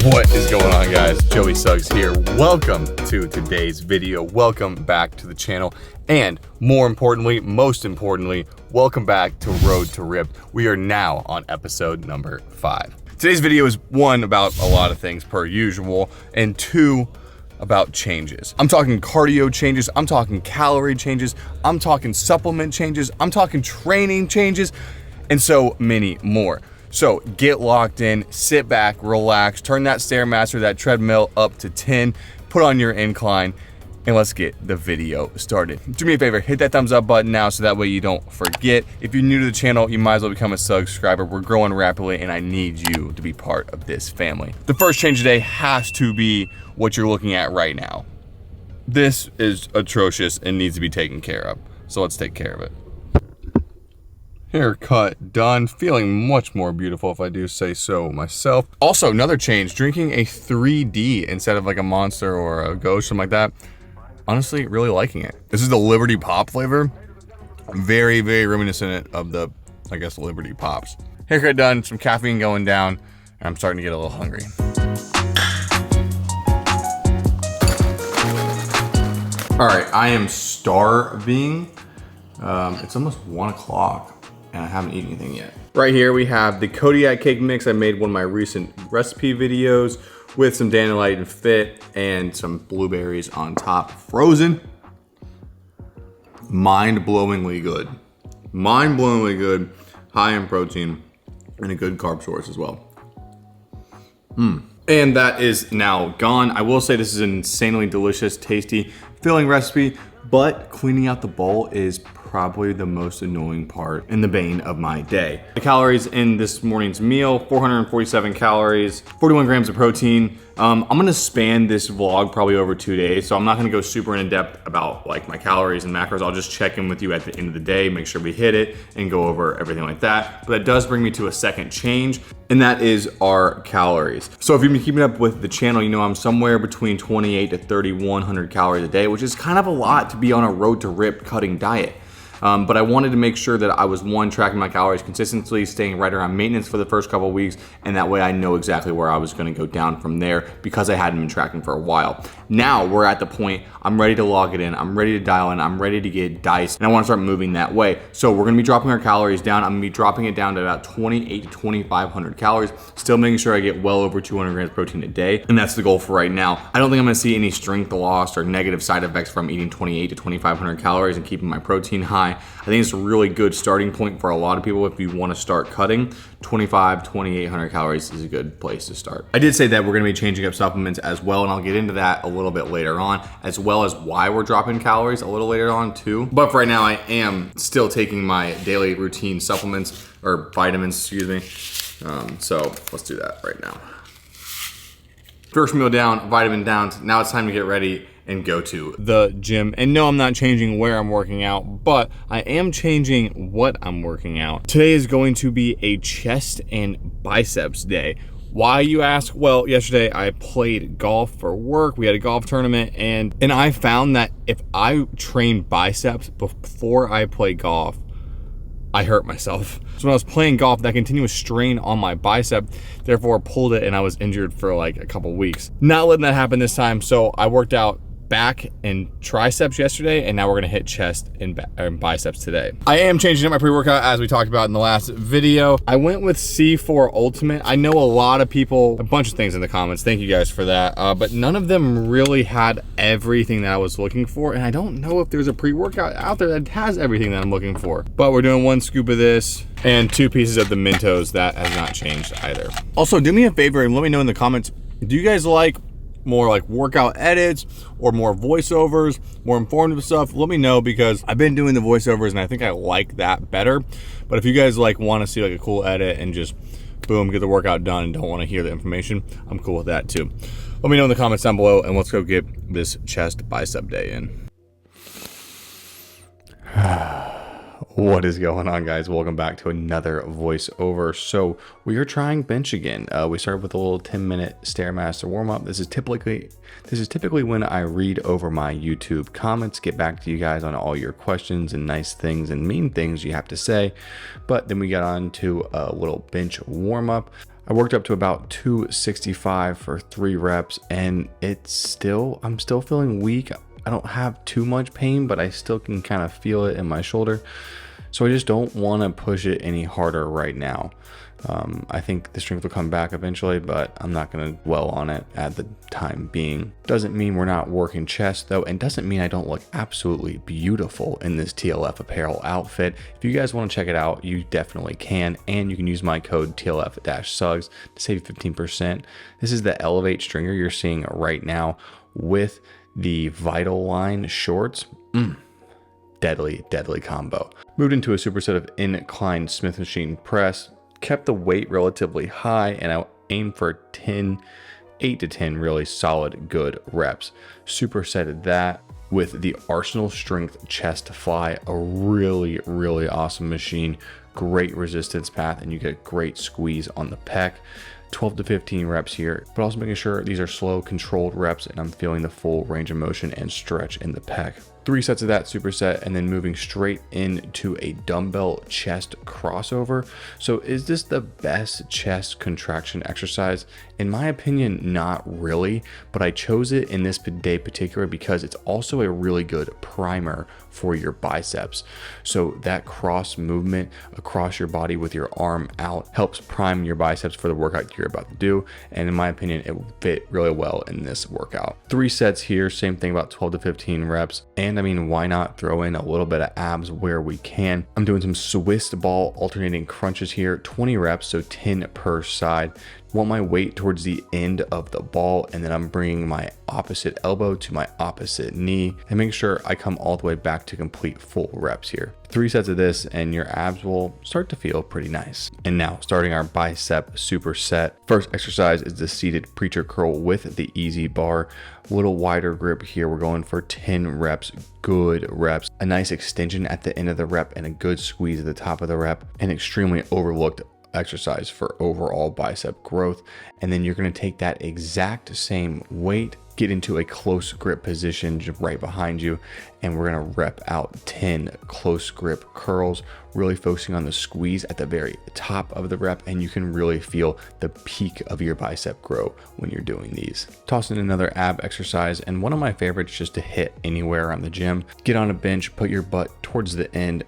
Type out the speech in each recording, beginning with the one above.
What is going on, guys? Joey Suggs here. Welcome to today's video. Welcome back to the channel. And more importantly, most importantly, welcome back to Road to Ripped. We are now on episode number 5. Today's video is one about a lot of things per usual, and two about changes. I'm talking cardio changes, I'm talking calorie changes, I'm talking supplement changes, I'm talking training changes, and so many more. So get locked in, sit back, relax, turn that Stairmaster, that treadmill up to 10, put on your incline, and let's get the video started. Do me a favor, hit that thumbs up button now so that way you don't forget. If you're new to the channel, you might as well become a subscriber. We're growing rapidly and I need you to be part of this family. The first change today has to be what you're looking at right now. This is atrocious and needs to be taken care of. So let's take care of it. Haircut done, feeling much more beautiful if I do say so myself. Also, another change, drinking a 3D instead of like a Monster or a Ghost, something like that. Honestly, really liking it. This is the Liberty Pop flavor. Very, very reminiscent of the, I guess, Liberty Pops. Haircut done, some caffeine going down, and I'm starting to get a little hungry. All right, I am starving. It's almost 1 o'clock. And I haven't eaten anything yet. Right here we have the Kodiak cake mix. I made one of my recent recipe videos with some Dandelion Fit and some blueberries on top, frozen. Mind-blowingly good. Mind-blowingly good, high in protein, and a good carb source as well. And that is now gone. I will say this is an insanely delicious, tasty, filling recipe, but cleaning out the bowl is probably the most annoying part and the bane of my day. The calories in this morning's meal, 447 calories, 41 grams of protein. I'm gonna span this vlog probably over 2 days, so I'm not gonna go super in depth about like my calories and macros. I'll just check in with you at the end of the day, make sure we hit it and go over everything like that. But that does bring me to a second change, and that is our calories. So if you've been keeping up with the channel, you know I'm somewhere between 28 to 3,100 calories a day, which is kind of a lot to be on a road to rip cutting diet. But I wanted to make sure that I was tracking my calories consistently, staying right around maintenance for the first couple of weeks, and that way I know exactly where I was gonna go down from there because I hadn't been tracking for a while. Now we're at the point, I'm ready to log it in, I'm ready to dial in, I'm ready to get diced, and I wanna start moving that way. So we're gonna be dropping our calories down. I'm gonna be dropping it down to about 28 to 2,500 calories, still making sure I get well over 200 grams of protein a day, and that's the goal for right now. I don't think I'm gonna see any strength loss or negative side effects from eating 28 to 2,500 calories and keeping my protein high. I think it's a really good starting point for a lot of people if you want to start cutting. 2,800 calories is a good place to start. I did say that we're going to be changing up supplements as well, and I'll get into that a little bit later on, as well as why we're dropping calories a little later on too. But for right now, I am still taking my daily routine supplements, or vitamins, excuse me. So let's do that right now. First meal down, vitamin down. Now it's time to get ready and go to the gym. And no, I'm not changing where I'm working out, but I am changing what I'm working out. Today is going to be a chest and biceps day. Why, you ask? Well, yesterday I played golf for work. We had a golf tournament, and I found that if I train biceps before I play golf, I hurt myself. So when I was playing golf, that continuous strain on my bicep, therefore pulled it and I was injured for like a couple weeks. Not letting that happen this time, so I worked out back and triceps yesterday, and now we're gonna hit chest and biceps today. I am changing up my pre-workout as we talked about in the last video. I went with C4 Ultimate. I know a lot of people, a bunch of things in the comments, thank you guys for that, but none of them really had everything that I was looking for, and I don't know if there's a pre-workout out there that has everything that I'm looking for. But we're doing 1 scoop of this and 2 pieces of the Mentos. That has not changed either. Also, do me a favor and let me know in the comments, do you guys like more like workout edits or more voiceovers, more informative stuff? Let me know, because I've been doing the voiceovers and I think I like that better. But if you guys like want to see like a cool edit and just boom, get the workout done and don't want to hear the information, I'm cool with that too. Let me know in the comments down below, and let's go get this chest bicep day in. What is going on, guys? Welcome back to another voiceover. So we are trying bench again. We started with a little 10-minute Stairmaster warm-up. This is typically when I read over my YouTube comments, get back to you guys on all your questions and nice things and mean things you have to say. But then we got on to a little bench warm-up. I worked up to about 265 for 3 reps, and I'm still feeling weak. I don't have too much pain, but I still can kind of feel it in my shoulder. So I just don't want to push it any harder right now. I think the strength will come back eventually, but I'm not going to dwell on it at the time being. Doesn't mean we're not working chest though, and doesn't mean I don't look absolutely beautiful in this TLF apparel outfit. If you guys want to check it out, you definitely can, and you can use my code TLF-SUGGS to save 15%. This is the Elevate stringer you're seeing right now with the Vital Line shorts. Deadly combo. Moved into a superset of incline Smith machine press, kept the weight relatively high, and I aimed for 8 to 10 really solid good reps. Supersetted that with the Arsenal Strength Chest Fly, a really awesome machine, great resistance path, and you get great squeeze on the pec. 12 to 15 reps here, but also making sure these are slow, controlled reps, and I'm feeling the full range of motion and stretch in the pec. 3 sets of that superset, and then moving straight into a dumbbell chest crossover. So is this the best chest contraction exercise? In my opinion, not really, but I chose it in this day particular because it's also a really good primer for your biceps. So that cross movement across your body with your arm out helps prime your biceps for the workout you're about to do. And in my opinion, it will fit really well in this workout. 3 sets here, same thing, about 12 to 15 reps. And I mean, why not throw in a little bit of abs where we can? I'm doing some Swiss ball alternating crunches here, 20 reps, so 10 per side. Want my weight towards the end of the ball, and then I'm bringing my opposite elbow to my opposite knee and making sure I come all the way back to complete full reps here. 3 sets of this and your abs will start to feel pretty nice. And now starting our bicep superset. First exercise is the seated preacher curl with the easy bar. A little wider grip here. We're going for 10 reps, good reps. A nice extension at the end of the rep and a good squeeze at the top of the rep. An extremely overlooked exercise for overall bicep growth. And then you're going to take that exact same weight, get into a close grip position right behind you, and we're going to rep out 10 close grip curls, really focusing on the squeeze at the very top of the rep, and you can really feel the peak of your bicep grow when you're doing these. Toss in another ab exercise, and one of my favorites just to hit anywhere around the gym. Get on a bench, put your butt towards the end,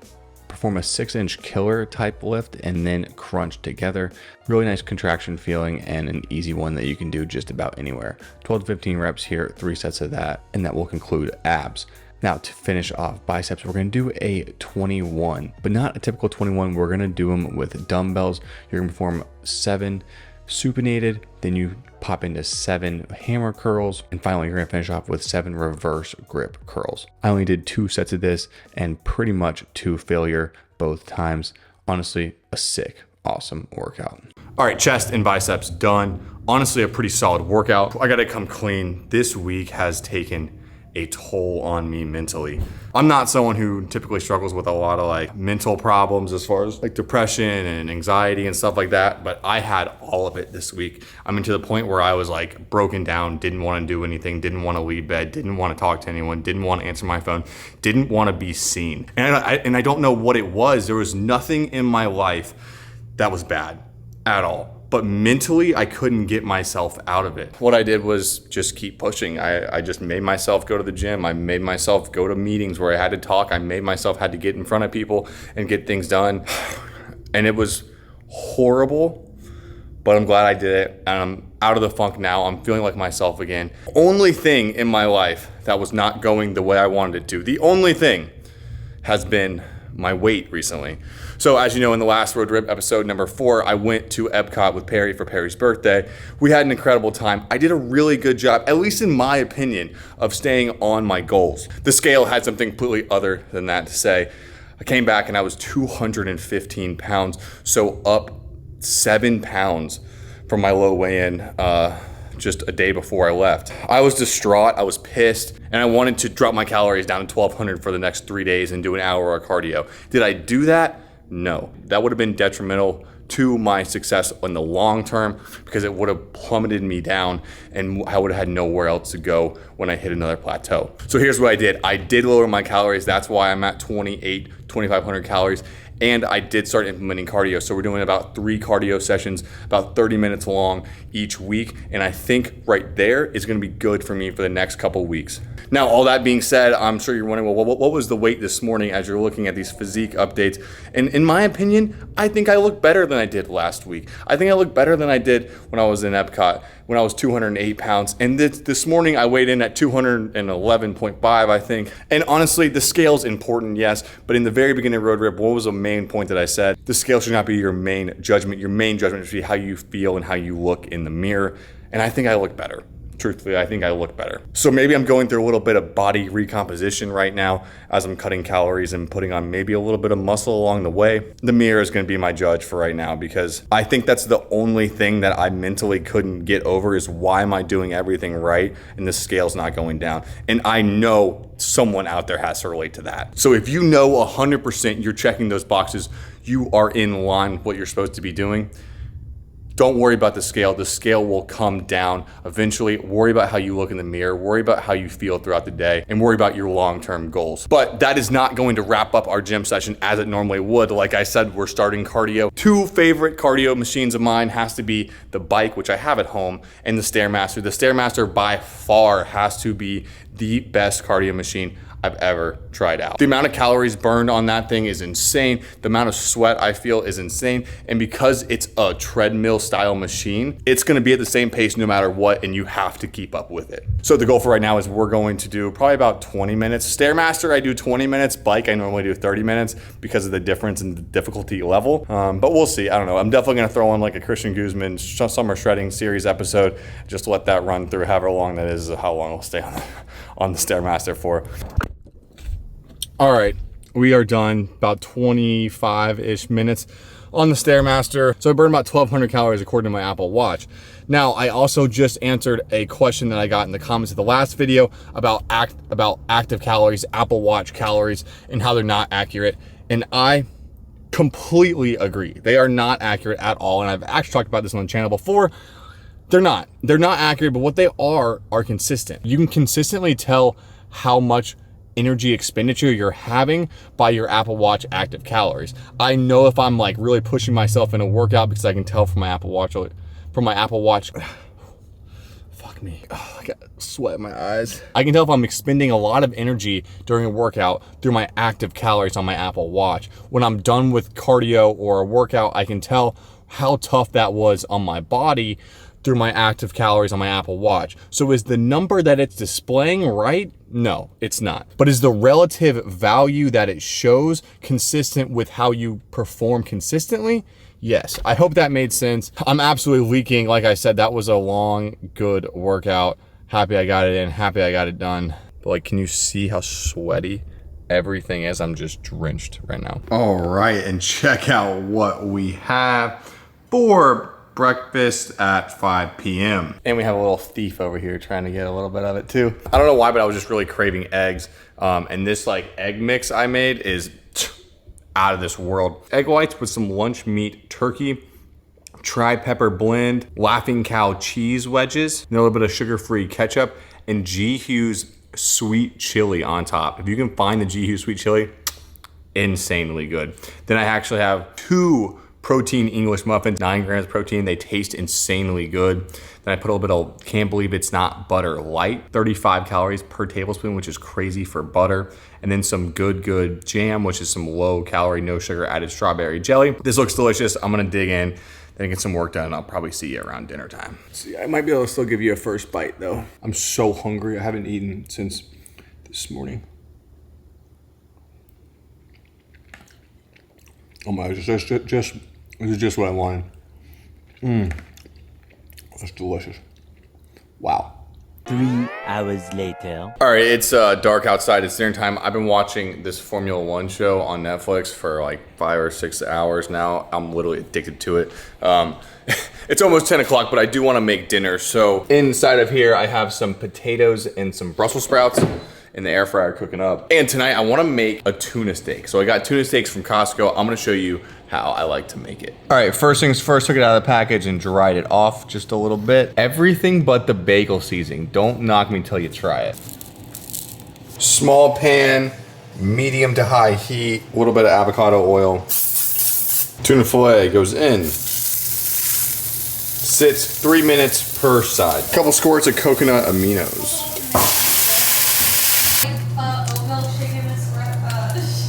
perform a 6-inch killer type lift, and then crunch together. Really nice contraction feeling and an easy one that you can do just about anywhere. 12 to 15 reps here, 3 sets of that, and that will conclude abs. Now to finish off biceps, we're going to do a 21, but not a typical 21. We're going to do them with dumbbells. You're going to perform 7 supinated, then you pop into 7 hammer curls, and finally you're going to finish off with 7 reverse grip curls. I only did 2 sets of this and pretty much to failure both times. Honestly, a sick, awesome workout. All right, chest and biceps done. Honestly, a pretty solid workout. I gotta come clean. This week has taken a toll on me mentally. I'm not someone who typically struggles with a lot of like mental problems as far as like depression and anxiety and stuff like that, but I had all of it this week. I mean, to the point where I was like broken down, didn't want to do anything, didn't want to leave bed, didn't want to talk to anyone, didn't want to answer my phone, didn't want to be seen. And I don't know what it was. There was nothing in my life that was bad at all. But mentally, I couldn't get myself out of it. What I did was just keep pushing. I just made myself go to the gym. I made myself go to meetings where I had to talk. I made myself had to get in front of people and get things done. And it was horrible, but I'm glad I did it. And I'm out of the funk now. I'm feeling like myself again. Only thing in my life that was not going the way I wanted it to, the only thing has been my weight recently. So as you know, in the last road trip episode number 4, I went to Epcot with Perry for Perry's birthday. We had an incredible time. I did a really good job, at least in my opinion, of staying on my goals. The scale had something completely other than that to say. I came back and I was 215 pounds, so up 7 pounds from my low weigh-in just a day before I left. I was distraught, I was pissed, and I wanted to drop my calories down to 1,200 for the next 3 days and do an hour of cardio. Did I do that? No. That would have been detrimental to my success in the long term, because it would have plummeted me down and I would have had nowhere else to go when I hit another plateau. So here's what I did. I did lower my calories. That's why I'm at 2,500 calories. And I did start implementing cardio. So we're doing about 3 cardio sessions, about 30 minutes long each week. And I think right there is gonna be good for me for the next couple weeks. Now, all that being said, I'm sure you're wondering, well, what was the weight this morning as you're looking at these physique updates? And in my opinion, I think I look better than I did last week. I think I look better than I did when I was in Epcot, when I was 208 pounds. And this morning I weighed in at 211.5, I think. And honestly, the scale's important, yes. But in the very beginning of Road Rip, what was the main point that I said? The scale should not be your main judgment. Your main judgment should be how you feel and how you look in the mirror. And I think I look better. Truthfully, I think I look better. So maybe I'm going through a little bit of body recomposition right now as I'm cutting calories and putting on maybe a little bit of muscle along the way. The mirror is going to be my judge for right now, because I think that's the only thing that I mentally couldn't get over is why am I doing everything right and the scale's not going down? And I know someone out there has to relate to that. So if you know 100% you're checking those boxes, you are in line with what you're supposed to be doing, don't worry about the scale. The scale will come down eventually. Worry about how you look in the mirror. Worry about how you feel throughout the day, and worry about your long-term goals. But that is not going to wrap up our gym session as it normally would. Like I said, we're starting cardio. 2 favorite cardio machines of mine has to be the bike, which I have at home, and the Stairmaster. The Stairmaster by far has to be the best cardio machine I've ever tried out. The amount of calories burned on that thing is insane. The amount of sweat I feel is insane. And because it's a treadmill style machine, it's gonna be at the same pace no matter what, and you have to keep up with it. So the goal for right now is we're going to do probably about 20 minutes. Stairmaster, I do 20 minutes. Bike, I normally do 30 minutes because of the difference in the difficulty level. But we'll see, I don't know. I'm definitely gonna throw in like a Christian Guzman summer shredding series episode, just to let that run through however long that is, how long I'll stay on the Stairmaster for. All right, we are done, about 25-ish minutes on the Stairmaster. So I burned about 1,200 calories according to my Apple Watch. Now, I also just answered a question that I got in the comments of the last video about active calories, Apple Watch calories, and how they're not accurate. And I completely agree. They are not accurate at all. And I've actually talked about this on the channel before. They're not accurate, but what they are consistent. You can consistently tell how much energy expenditure you're having by your Apple Watch active calories. I know if I'm like really pushing myself in a workout because I can tell from my Apple Watch, fuck me, oh, I got sweat in my eyes. I can tell if I'm expending a lot of energy during a workout through my active calories on my Apple Watch. When I'm done with cardio or a workout, I can tell how tough that was on my body through my active calories on my Apple Watch. So is the number that it's displaying right? No, it's not. But is the relative value that it shows consistent with how you perform consistently? Yes, I hope that made sense. I'm absolutely leaking. Like I said, that was a long, good workout. Happy I got it in, happy I got it done. But like, can you see how sweaty everything is? I'm just drenched right now. All right, and check out what we have for breakfast at 5 p.m. And we have a little thief over here trying to get a little bit of it too. I don't know why, but I was just really craving eggs. And this like egg mix I made is out of this world. Egg whites with some lunch meat turkey, tri-pepper blend, Laughing Cow cheese wedges, and a little bit of sugar-free ketchup, and G. Hughes sweet chili on top. If you can find the G. Hughes sweet chili, insanely good. Then I actually have 2 protein English muffins, 9 grams of protein. They taste insanely good. Then I put a little bit of, can't believe it's not butter light, 35 calories per tablespoon, which is crazy for butter. And then some good jam, which is some low calorie, no sugar added strawberry jelly. This looks delicious. I'm gonna dig in, then get some work done, and I'll probably see you around dinner time. See, I might be able to still give you a first bite though. I'm so hungry. I haven't eaten since this morning. Oh my, this is just what I wanted. That's delicious. Wow. 3 hours later. All right, it's dark outside, it's dinner time. I've been watching this Formula One show on Netflix for like 5 or 6 hours now. I'm literally addicted to it. It's almost 10 o'clock, but I do wanna make dinner. So inside of here, I have some potatoes and some Brussels sprouts in the air fryer cooking up. And tonight I wanna make a tuna steak. So I got tuna steaks from Costco. I'm gonna show you how I like to make it. All right, first things first, took it out of the package and dried it off just a little bit. Everything but the bagel seasoning. Don't knock me till you try it. Small pan, medium to high heat, a little bit of avocado oil. Tuna fillet goes in. Sits 3 minutes per side. A couple squirts of coconut aminos.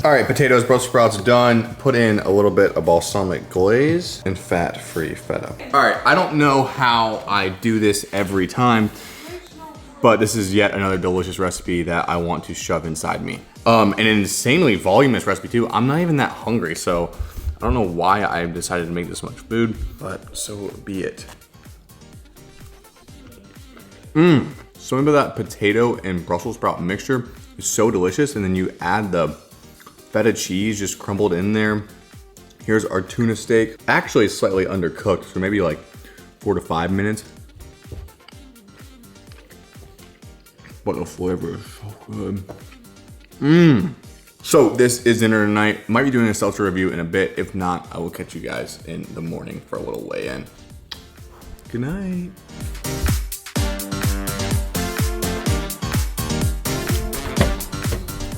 All right, potatoes, Brussels sprouts done. Put in a little bit of balsamic glaze and fat-free feta. All right, I don't know how I do this every time, but this is yet another delicious recipe that I want to shove inside me. An insanely voluminous recipe too. I'm not even that hungry, so I don't know why I decided to make this much food, but so be it. Some of that potato and Brussels sprout mixture is so delicious, and then you add the feta cheese just crumbled in there. Here's our tuna steak. Actually slightly undercooked, so maybe like 4 to 5 minutes. But the flavor is so good. So this is dinner tonight. Might be doing a seltzer review in a bit. If not, I will catch you guys in the morning for a little weigh-in. Good night.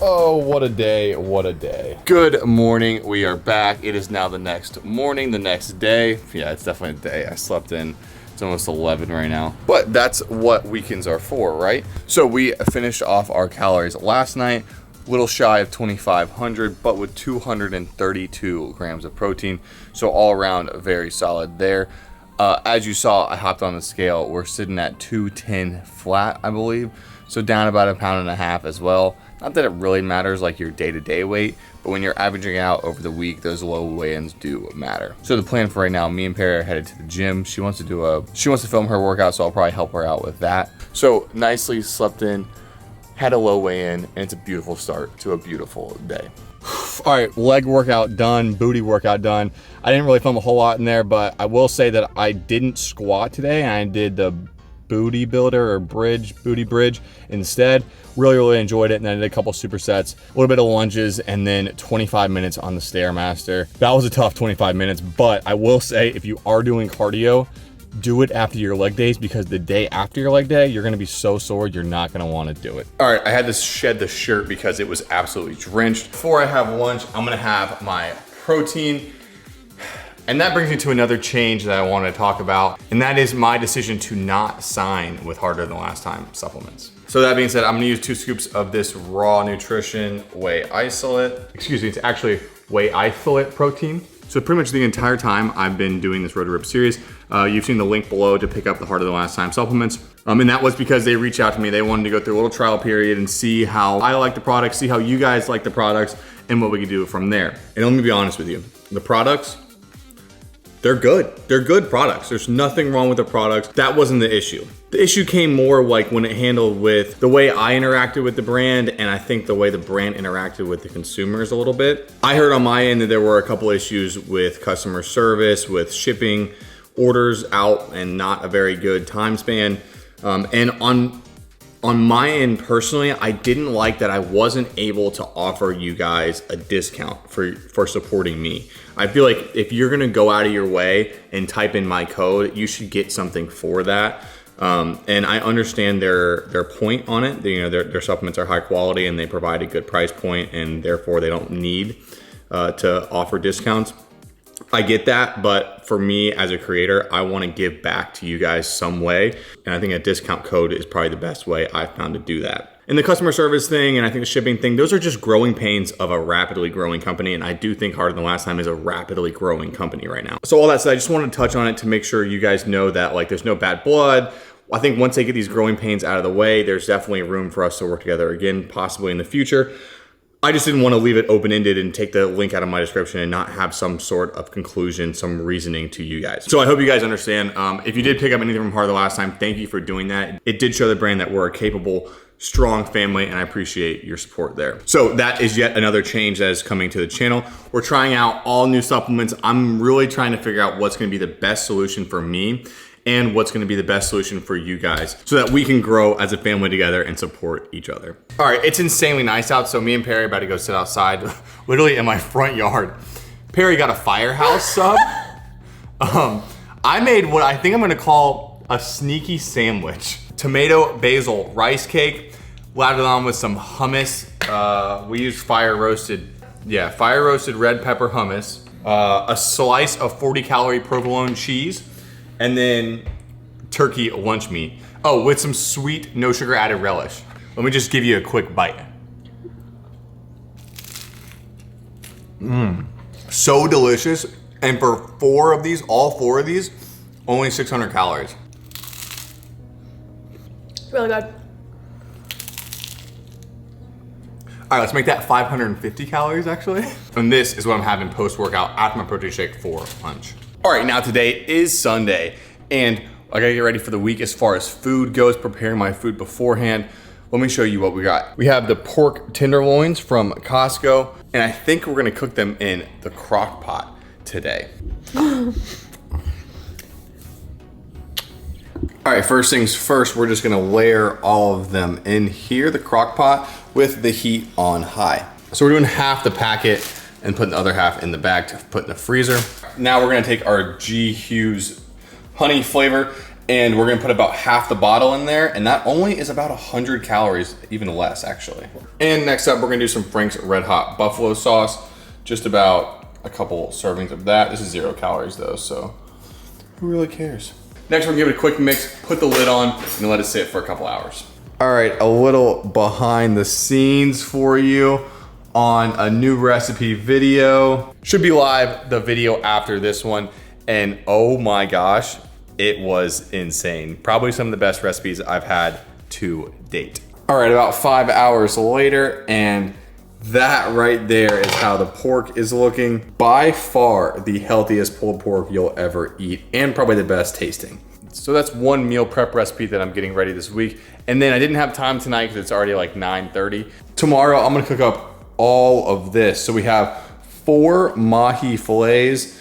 Oh, what a day, what a day. Good morning, we are back. It is now the next morning, the next day. Yeah, it's definitely a day. I slept in, it's almost 11 right now. But that's what weekends are for, right? So we finished off our calories last night, a little shy of 2,500, but with 232 grams of protein. So all around very solid there. As you saw, I hopped on the scale. We're sitting at 210 flat, I believe. So down about 1.5 pounds as well. Not that it really matters like your day-to-day weight, but when you're averaging out over the week, those low weigh-ins do matter. So the plan for right now, me and Perry are headed to the gym. She wants to film her workout, so I'll probably help her out with that. So nicely slept in, had a low weigh-in, and it's a beautiful start to a beautiful day. All right, leg workout done, booty workout done. I didn't really film a whole lot in there, but I will say that I didn't squat today. I did the booty builder or booty bridge instead. Really enjoyed it, and then I did a couple supersets, a little bit of lunges, and then 25 minutes on the Stairmaster. That was a tough 25 minutes, but I will say if you are doing cardio, do it after your leg days, because the day after your leg day, you're gonna be so sore, you're not gonna wanna do it. All right, I had to shed the shirt because it was absolutely drenched. Before I have lunch, I'm gonna have my protein. And that brings me to another change that I want to talk about, and that is my decision to not sign with Harder Than Last Time supplements. So that being said, I'm gonna use 2 scoops of this Raw Nutrition Whey Isolate. Excuse me, it's actually Whey Isolate protein. So pretty much the entire time I've been doing this Road to Rip series, you've seen the link below to pick up the Harder Than Last Time supplements. And that was because they reached out to me. They wanted to go through a little trial period and see how I like the products, see how you guys like the products, and what we can do from there. And let me be honest with you, the products, they're good. They're good products. There's nothing wrong with the products. That wasn't the issue. The issue came more like when it handled with the way I interacted with the brand, and I think the way the brand interacted with the consumers a little bit. I heard on my end that there were a couple issues with customer service, with shipping orders out and not a very good time span. And on my end personally, I didn't like that I wasn't able to offer you guys a discount for supporting me. I feel like if you're gonna go out of your way and type in my code, you should get something for that. And I understand their point on it. Their supplements are high quality and they provide a good price point, and therefore they don't need to offer discounts. I get that, but for me as a creator, I want to give back to you guys some way. And I think a discount code is probably the best way I've found to do that. And the customer service thing, and I think the shipping thing, those are just growing pains of a rapidly growing company. And I do think Harder Than Last Time is a rapidly growing company right now. So all that said, I just wanted to touch on it to make sure you guys know that like there's no bad blood. I think once they get these growing pains out of the way, there's definitely room for us to work together again, possibly in the future. I just didn't want to leave it open-ended and take the link out of my description and not have some sort of conclusion, some reasoning to you guys. So I hope you guys understand. If you did pick up anything from Harder Than Last Time, thank you for doing that. It did show the brand that we're a capable, strong family, and I appreciate your support there. So that is yet another change that is coming to the channel. We're trying out all new supplements. I'm really trying to figure out what's going to be the best solution for me and what's gonna be the best solution for you guys so that we can grow as a family together and support each other. All right, it's insanely nice out, so me and Perry are about to go sit outside, literally in my front yard. Perry got a firehouse sub. I made what I think I'm gonna call a sneaky sandwich. Tomato basil rice cake, lathered on with some hummus. We used fire roasted red pepper hummus, a slice of 40-calorie provolone cheese, and then turkey lunch meat. Oh, with some sweet, no sugar added relish. Let me just give you a quick bite. So delicious. And for all four of these, only 600 calories. Really good. All right, let's make that 550 calories actually. And this is what I'm having post-workout after my protein shake for lunch. All right, now today is Sunday, and I gotta get ready for the week as far as food goes, preparing my food beforehand. Let me show you what we got. We have the pork tenderloins from Costco, and I think we're gonna cook them in the crock pot today. All right, first things first, we're just gonna layer all of them in here, the crock pot, with the heat on high. So we're doing half the packet and putting the other half in the bag to put in the freezer. Now we're gonna take our G. Hughes honey flavor, and we're gonna put about half the bottle in there, and that only is about 100 calories, even less actually. And next up, we're gonna do some Frank's Red Hot Buffalo sauce, just about a couple servings of that. This is 0 calories though, so who really cares? Next, we're gonna give it a quick mix, put the lid on, and let it sit for a couple hours. All right, a little behind the scenes for you on a new recipe video. Should be live, the video after this one, and oh my gosh, it was insane. Probably some of the best recipes I've had to date. All right, about 5 hours later, and that right there is how the pork is looking. By far the healthiest pulled pork you'll ever eat, and probably the best tasting. So that's one meal prep recipe that I'm getting ready this week. And then I didn't have time tonight because it's already like 9:30. Tomorrow I'm gonna cook up all of this. So we have 4 mahi fillets,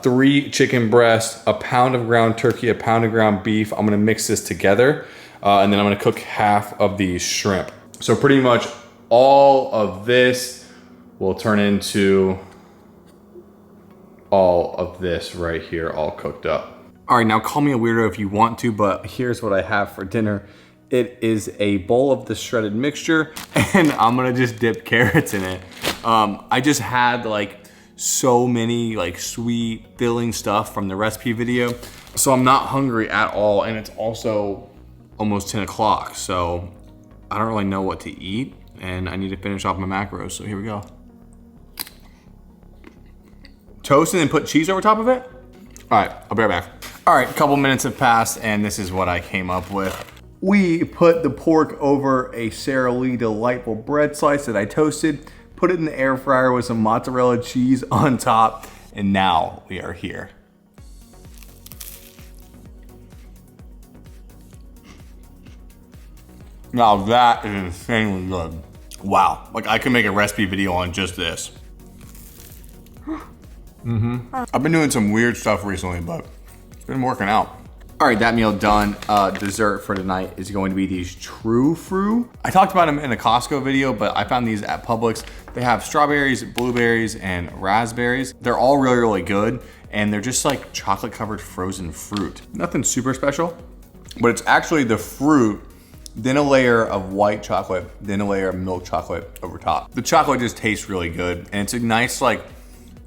3 chicken breasts, a pound of ground turkey, a pound of ground beef. I'm gonna mix this together, and then I'm gonna cook half of these shrimp. So pretty much all of this will turn into all of this right here, all cooked up. All right, now call me a weirdo if you want to, but here's what I have for dinner. It is a bowl of the shredded mixture, and I'm gonna just dip carrots in it. I just had like so many like sweet filling stuff from the recipe video, so I'm not hungry at all, and it's also almost 10 o'clock, so I don't really know what to eat, and I need to finish off my macros, so here we go. Toast and then put cheese over top of it? All right, I'll be right back. All right, a couple minutes have passed, and this is what I came up with. We put the pork over a Sara Lee Delightful bread slice that I toasted, put it in the air fryer with some mozzarella cheese on top, and now we are here. Now that is insanely good. Wow, like I could make a recipe video on just this. I've been doing some weird stuff recently, but it's been working out. All right, that meal done. Dessert for tonight is going to be these True Fruit. I talked about them in a Costco video, but I found these at Publix. They have strawberries, blueberries, and raspberries. They're all really, really good, and they're just like chocolate covered frozen fruit. Nothing super special, but it's actually the fruit, then a layer of white chocolate, then a layer of milk chocolate over top. The chocolate just tastes really good, and it's a nice like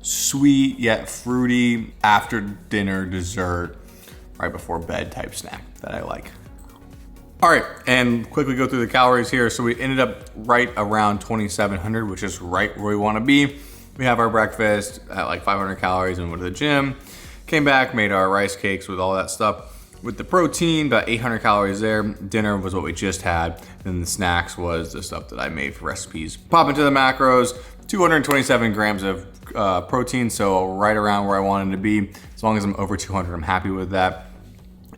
sweet yet fruity after dinner dessert, right before bed type snack that I like. All right, and quickly go through the calories here. So we ended up right around 2,700, which is right where we wanna be. We have our breakfast at like 500 calories and went to the gym. Came back, made our rice cakes with all that stuff. With the protein, about 800 calories there. Dinner was what we just had. Then the snacks was the stuff that I made for recipes. Pop into the macros, 227 grams of protein, so right around where I wanted to be. As long as I'm over 200, I'm happy with that.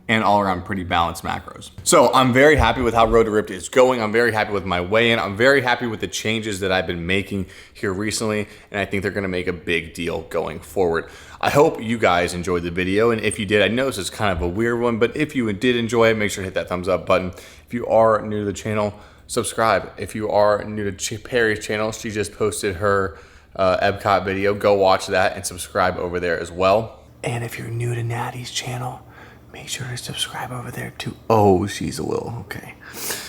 And all around pretty balanced macros. So I'm very happy with how Road to Ripped is going. I'm very happy with my weigh-in. I'm very happy with the changes that I've been making here recently, and I think they're gonna make a big deal going forward. I hope you guys enjoyed the video, and if you did, I know this is kind of a weird one, but if you did enjoy it, make sure to hit that thumbs up button. If you are new to the channel, subscribe. If you are new to Perry's channel, she just posted her Epcot video. Go watch that and subscribe over there as well. And if you're new to Natty's channel, make sure to subscribe over there too. Oh, she's a little, okay.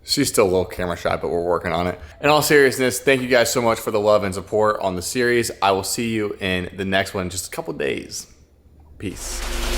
She's still a little camera shy, but we're working on it. In all seriousness, thank you guys so much for the love and support on the series. I will see you in the next one in just a couple days. Peace.